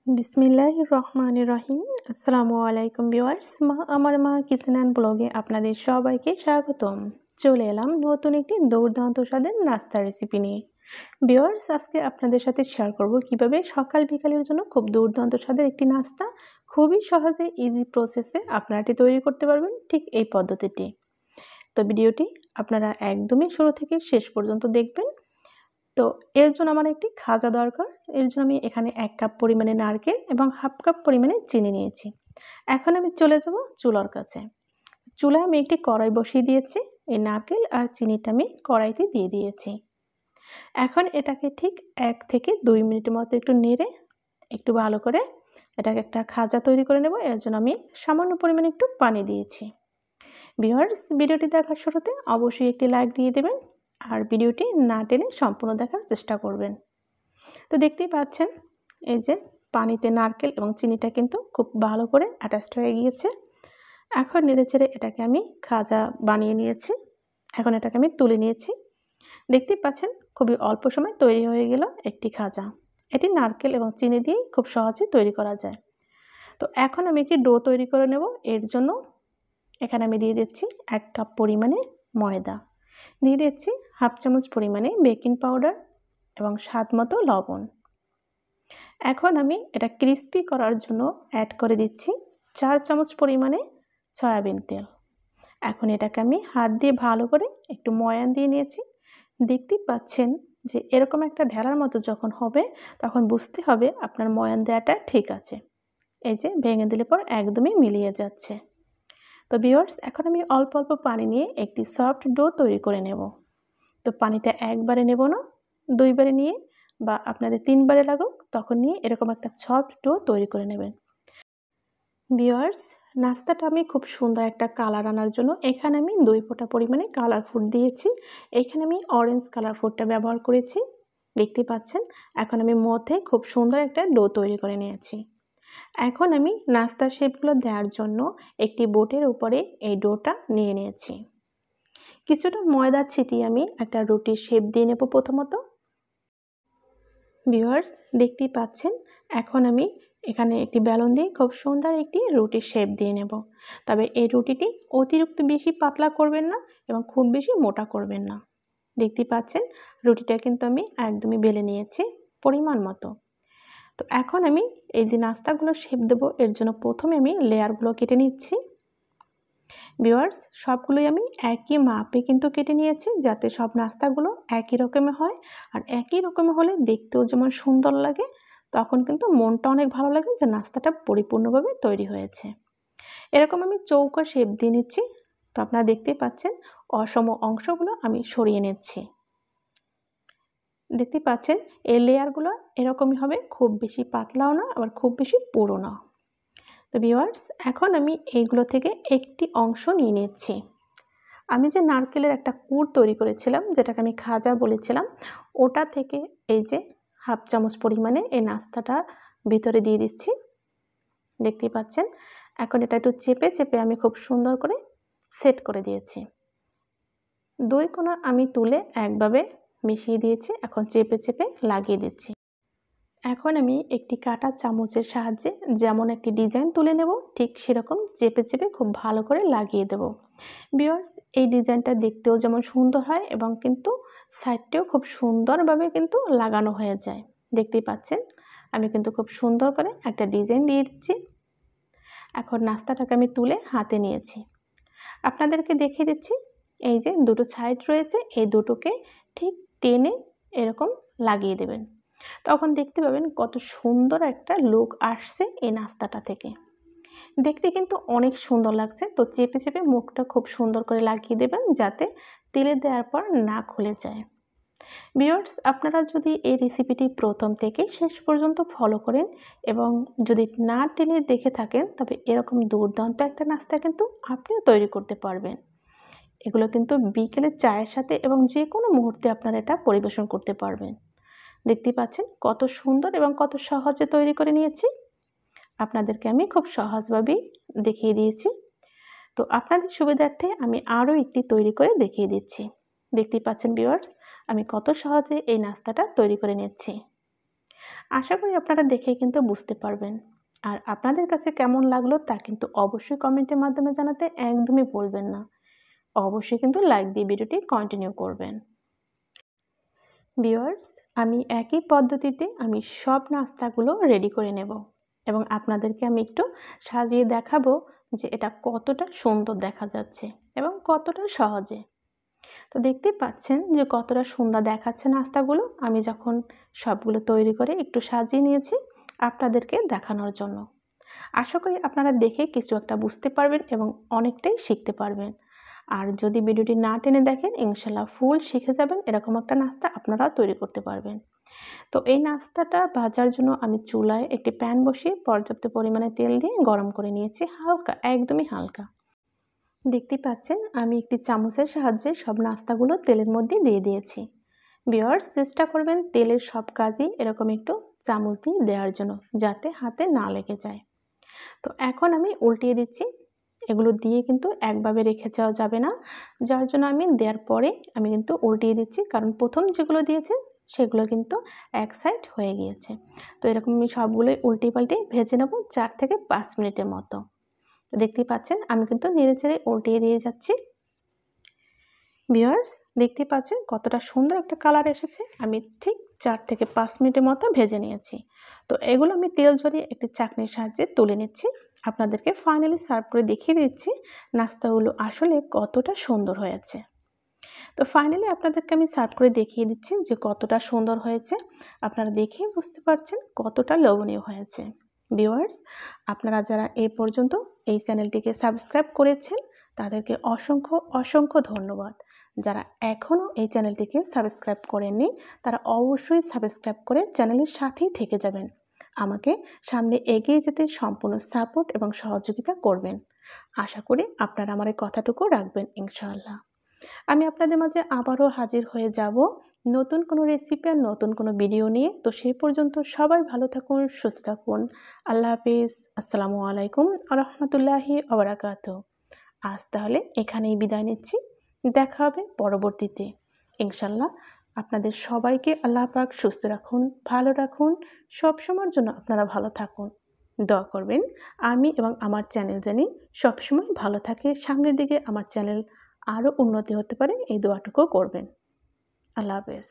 বিসমিল্লাহির রহমানির রহিম। আসসালামু আলাইকুম ভিউয়ার্স, আমার মা কিচেন অ্যান্ড ব্লগে আপনাদের সবাইকে স্বাগতম। চলে এলাম নতুন একটি দুর্দান্ত স্বাদের নাস্তার রেসিপি নিয়ে। ভিউয়ার্স, আজকে আপনাদের সাথে শেয়ার করব কিভাবে সকাল বিকালের জন্য খুব দুর্দান্ত স্বাদের একটি নাস্তা খুবই সহজে ইজি প্রসেসে আপনারা এটি তৈরি করতে পারবেন, ঠিক এই পদ্ধতিটি। তো ভিডিওটি আপনারা একদমই শুরু থেকে শেষ পর্যন্ত দেখবেন। তো এর জন্য আমার একটি খাজা দরকার। এর জন্য আমি এখানে 1 কাপ পরিমাণে নারকেল এবং হাফ কাপ পরিমাণে চিনি নিয়েছি। এখন আমি চলে যাব চুলার কাছে। চুলায় আমি একটি কড়াই বসিয়ে দিয়েছি। এই নারকেল আর চিনিটা আমি কড়াইতে দিয়ে দিয়েছি। এখন এটাকে ঠিক 1 থেকে 2 মিনিটের মতো একটু নেড়ে একটু ভালো করে এটাকে একটা খাজা তৈরি করে নেব। এর জন্য আমি সামান্য পরিমাণে একটু পানি দিয়েছি। ভিউয়ার্স, ভিডিওটি দেখার শুরুতে অবশ্যই একটি লাইক দিয়ে দেবেন আর ভিডিওটি না টেনে সম্পূর্ণ দেখার চেষ্টা করবেন। তো দেখতেই পাচ্ছেন এই যে পানিতে নারকেল এবং চিনিটা কিন্তু খুব ভালো করে অ্যাটাচড হয়ে গিয়েছে। এখন নেড়েচেড়ে এটাকে আমি খাজা বানিয়ে নিয়েছি। এখন এটাকে আমি তুলে নিয়েছি। দেখতেই পাচ্ছেন খুবই অল্প সময় তৈরি হয়ে গেল একটি খাজা। এটি নারকেল এবং চিনি দিয়েই খুব সহজে তৈরি করা যায়। তো এখন আমি একটি ডো তৈরি করে নেব। এর জন্য এখানে আমি দিয়ে দিচ্ছি 1 কাপ পরিমাণে ময়দা, দিয়ে দিচ্ছি হাফ চামচ পরিমাণে বেকিং পাউডার এবং স্বাদ মতো লবণ। এখন আমি এটা ক্রিস্পি করার জন্য অ্যাড করে দিচ্ছি 4 চামচ পরিমাণে সয়াবিন তেল। এখন এটাকে আমি হাত দিয়ে ভালো করে একটু ময়ান দিয়ে নিয়েছি। দেখতেই পাচ্ছেন যে এরকম একটা ঢেলার মতো যখন হবে তখন বুঝতে হবে আপনার ময়ান দেওয়াটা ঠিক আছে। এই যে ভেঙে দিলে পর একদমই মিলিয়ে যাচ্ছে। তো ভিউয়ার্স, এখন আমি অল্প অল্প পানি নিয়ে একটি সফট ডো তৈরি করে নেব। তো পানিটা একবারে নেব না, 2 বারে নিয়ে বা আপনাদের 3 বারে লাগুক তখন নিয়ে এরকম একটা সফট ডো তৈরি করে নেবেন। ভিউয়ার্স, নাস্তাটা আমি খুব সুন্দর একটা কালার আনার জন্য এখানে আমি 2 ফোঁটা পরিমাণে কালার ফুড দিয়েছি। এখানে আমি অরেঞ্জ কালার ফুডটা ব্যবহার করেছি। দেখতে পাচ্ছেন এখন আমি মধ্যে খুব সুন্দর একটা ডো তৈরি করে নিয়েছি। এখন আমি নাস্তার শেপগুলো দেওয়ার জন্য একটি বোটের উপরে এই ডোটা নিয়ে নিয়েছি। কিছুটা ময়দা ছিটিয়ে আমি একটা রুটির শেপ দিয়ে নেব প্রথমত। ভিউয়ার্স, দেখতেই পাচ্ছেন এখন আমি এখানে একটি বেলুন দিয়ে খুব সুন্দর একটি রুটির শেপ দিয়ে নেব। তবে এই রুটিটি অতিরিক্ত বেশি পাতলা করবেন না এবং খুব বেশি মোটা করবেন না। দেখতেই পাচ্ছেন রুটিটা কিন্তু আমি একদমই বেলে নিয়েছি পরিমাণ মতো। তো এখন আমি এই যে নাস্তাগুলো শেপ দেবো এর জন্য প্রথমে আমি লেয়ারগুলো কেটে নিচ্ছি। ভিউয়ার্স, সবগুলোই আমি একই মাপে কিন্তু কেটে নিয়েছি যাতে সব নাস্তাগুলো একই রকমের হয়। আর একই রকমের হলে দেখতেও যেমন সুন্দর লাগে তখন কিন্তু মনটা অনেক ভালো লাগে যে নাস্তাটা পরিপূর্ণভাবে তৈরি হয়েছে। এরকম আমি চৌকা শেপ দিয়ে নিচ্ছি। তো আপনারা দেখতেই পাচ্ছেন অসম অংশগুলো আমি সরিয়ে নিচ্ছি। দেখতে পাচ্ছেন এই লেয়ারগুলো এরকমই হবে, খুব বেশি পাতলাও না আবার খুব বেশি পুরো না। তো ভিউয়ার্স, এখন আমি এইগুলো থেকে একটি অংশ নিয়ে নিচ্ছি। আমি যে নারকেলের একটা কুড় তৈরি করেছিলাম যেটাকে আমি খাজা বলেছিলাম, ওটা থেকে এই যে হাফ চামচ পরিমাণে এই নাস্তাটা ভিতরে দিয়ে দিচ্ছি। দেখতেই পাচ্ছেন এখন এটা একটু চেপে চেপে আমি খুব সুন্দর করে সেট করে দিয়েছি। 2 কোণা আমি তুলে একভাবে মিশিয়ে দিয়েছি। এখন চেপে চেপে লাগিয়ে দিচ্ছি। এখন আমি একটি কাঁটা চামচের সাহায্যে যেমন একটি ডিজাইন তুলে নেব ঠিক সেরকম চেপে চেপে খুব ভালো করে লাগিয়ে দেব। ভিউয়ার্স, এই ডিজাইনটা দেখতেও যেমন সুন্দর হয় এবং কিন্তু সাইডটাও খুব সুন্দরভাবে কিন্তু লাগানো হয়ে যায়। দেখতেই পাচ্ছেন আমি কিন্তু খুব সুন্দর করে একটা ডিজাইন দিয়ে দিচ্ছি। এখন নাস্তাটাকে আমি তুলে হাতে নিয়েছি, আপনাদেরকে দেখিয়ে দিচ্ছি। এই যে দুটো সাইড রয়েছে এই দুটোকে ঠিক টেনে এরকম লাগিয়ে দেবেন, তখন দেখতে পাবেন কত সুন্দর একটা লুক আসছে এই নাস্তাটা থেকে। দেখতে কিন্তু অনেক সুন্দর লাগছে। তো চেপে চেপে মুখটা খুব সুন্দর করে লাগিয়ে দেবেন যাতে তেলে দেওয়ার পর না খুলে যায়। ভিউয়ার্স, আপনারা যদি এই রেসিপিটি প্রথম থেকে শেষ পর্যন্ত ফলো করেন এবং যদি না টেনে দেখে থাকেন তবে এরকম দুর্দান্ত একটা নাস্তা কিন্তু আপনিও তৈরি করতে পারবেন। এগুলো কিন্তু বিকেলে চায়ের সাথে এবং যে কোনো মুহূর্তে আপনারা এটা পরিবেশন করতে পারবেন। দেখতে পাচ্ছেন কত সুন্দর এবং কত সহজে তৈরি করে নিয়েছি। আপনাদেরকে আমি খুব সহজভাবেই দেখিয়ে দিয়েছি। তো আপনাদের সুবিধার্থে আমি আরও একটি তৈরি করে দেখিয়ে দিচ্ছি। দেখতেই পাচ্ছেন ভিউয়ার্স, আমি কত সহজে এই নাস্তাটা তৈরি করে নিচ্ছি। আশা করি আপনারা দেখেই কিন্তু বুঝতে পারবেন। আর আপনাদের কাছে কেমন লাগলো তা কিন্তু অবশ্যই কমেন্টের মাধ্যমে জানাতে একদমই ভুলবেন না। অবশ্যই কিন্তু লাইক দিয়ে ভিডিওটি কন্টিনিউ করবেন। ভিউয়ার্স, আমি একই পদ্ধতিতে আমি সব নাস্তাগুলো রেডি করে নেব এবং আপনাদেরকে আমি একটু সাজিয়ে দেখাবো যে এটা কতটা সুন্দর দেখা যাচ্ছে এবং কতটা সহজে। তো দেখতেই পাচ্ছেন যে কতটা সুন্দর দেখাচ্ছে নাস্তাগুলো। আমি যখন সবগুলো তৈরি করে একটু সাজিয়ে নিয়েছি আপনাদেরকে দেখানোর জন্য। আশা করি আপনারা দেখে কিছু একটা বুঝতে পারবেন এবং অনেকটাই শিখতে পারবেন। আর যদি ভিডিওটি না টেনে দেখেন ইনশাল্লাহ ফুল শিখে যাবেন, এরকম একটা নাস্তা আপনারাও তৈরি করতে পারবেন। তো এই নাস্তাটা ভাজার জন্য আমি চুলায় একটি প্যান বসিয়ে পর্যাপ্ত পরিমাণে তেল দিয়ে গরম করে নিয়েছি, হালকা, একদমই হালকা। দেখতেই পাচ্ছেন আমি একটি চামচের সাহায্যে সব নাস্তাগুলো তেলের মধ্যে দিয়ে দিয়েছি। ভিউয়ার্স, চেষ্টা করবেন তেলের সব কাজই এরকম একটু চামচ দিয়ে দেওয়ার জন্য, যাতে হাতে না লেগে যায়। তো এখন আমি উল্টিয়ে দিচ্ছি। এগুলো দিয়ে কিন্তু একভাবে রেখে যাওয়া যাবে না, যার জন্য আমি দেওয়ার পরে আমি কিন্তু উল্টিয়ে দিচ্ছি, কারণ প্রথম যেগুলো দিয়েছে সেগুলো কিন্তু এক সাইড হয়ে গিয়েছে। তো এরকম আমি সবগুলোই উল্টে পাল্টে ভেজে নেব 4 থেকে 5 মিনিটের মতো। তো দেখতেই পাচ্ছেন আমি কিন্তু নেড়ে চেড়ে উল্টিয়ে দিয়ে যাচ্ছি। ভিউয়ার্স, দেখতে পাচ্ছেন কতটা সুন্দর একটা কালার এসেছে। আমি ঠিক 4 থেকে 5 মিনিটের মতো ভেজে নিয়েছি। তো এগুলো আমি তেল ঝরিয়ে একটি চাকনির সাহায্যে তুলে নিচ্ছি। আপনাদেরকে ফাইনালি সার্ভ করে দেখিয়ে দিচ্ছি নাস্তাগুলো আসলে কতটা সুন্দর হয়েছে। তো ফাইনালি আপনাদেরকে আমি সার্ভ করে দেখিয়ে দিচ্ছি যে কতটা সুন্দর হয়েছে। আপনারা দেখেই বুঝতে পারছেন কতটা লোভনীয় হয়েছে। ভিউয়ার্স, আপনারা যারা এই পর্যন্ত এই চ্যানেলটিকে সাবস্ক্রাইব করেছেন তাদেরকে অসংখ্য অসংখ্য ধন্যবাদ। যারা এখনও এই চ্যানেলটিকে সাবস্ক্রাইব করেননি তারা অবশ্যই সাবস্ক্রাইব করে চ্যানেলের সাথেই থেকে যাবেন। আমাকে সামনে এগিয়ে যেতে সম্পূর্ণ সাপোর্ট এবং সহযোগিতা করবেন। আশা করি আপনারা আমার এই কথাটুকু রাখবেন ইনশাআল্লাহ। আমি আপনাদের মাঝে আবারও হাজির হয়ে যাব নতুন কোনো রেসিপি আর নতুন কোনো ভিডিও নিয়ে। তো সেই পর্যন্ত সবাই ভালো থাকুন, সুস্থ থাকুন। আল্লাহ হাফিজ। আসসালামু আলাইকুম ওয়া রাহমাতুল্লাহি ওয়া বারাকাতুহু। আজ তাহলে এখানেই বিদায় নিচ্ছি। দেখা হবে পরবর্তীতে ইনশাল্লাহ। আপনাদের সবাইকে আল্লাহ পাক সুস্থ রাখুন, ভালো রাখুন, সবসময়ের জন্য আপনারা ভালো থাকুন। দোয়া করবেন আমি এবং আমার চ্যানেল জানি সবসময় ভালো থাকে, সামনের দিকে আমার চ্যানেল আরও উন্নতি হতে পারে, এই দোয়াটুকু করবেন। আল্লাহ হাফেজ।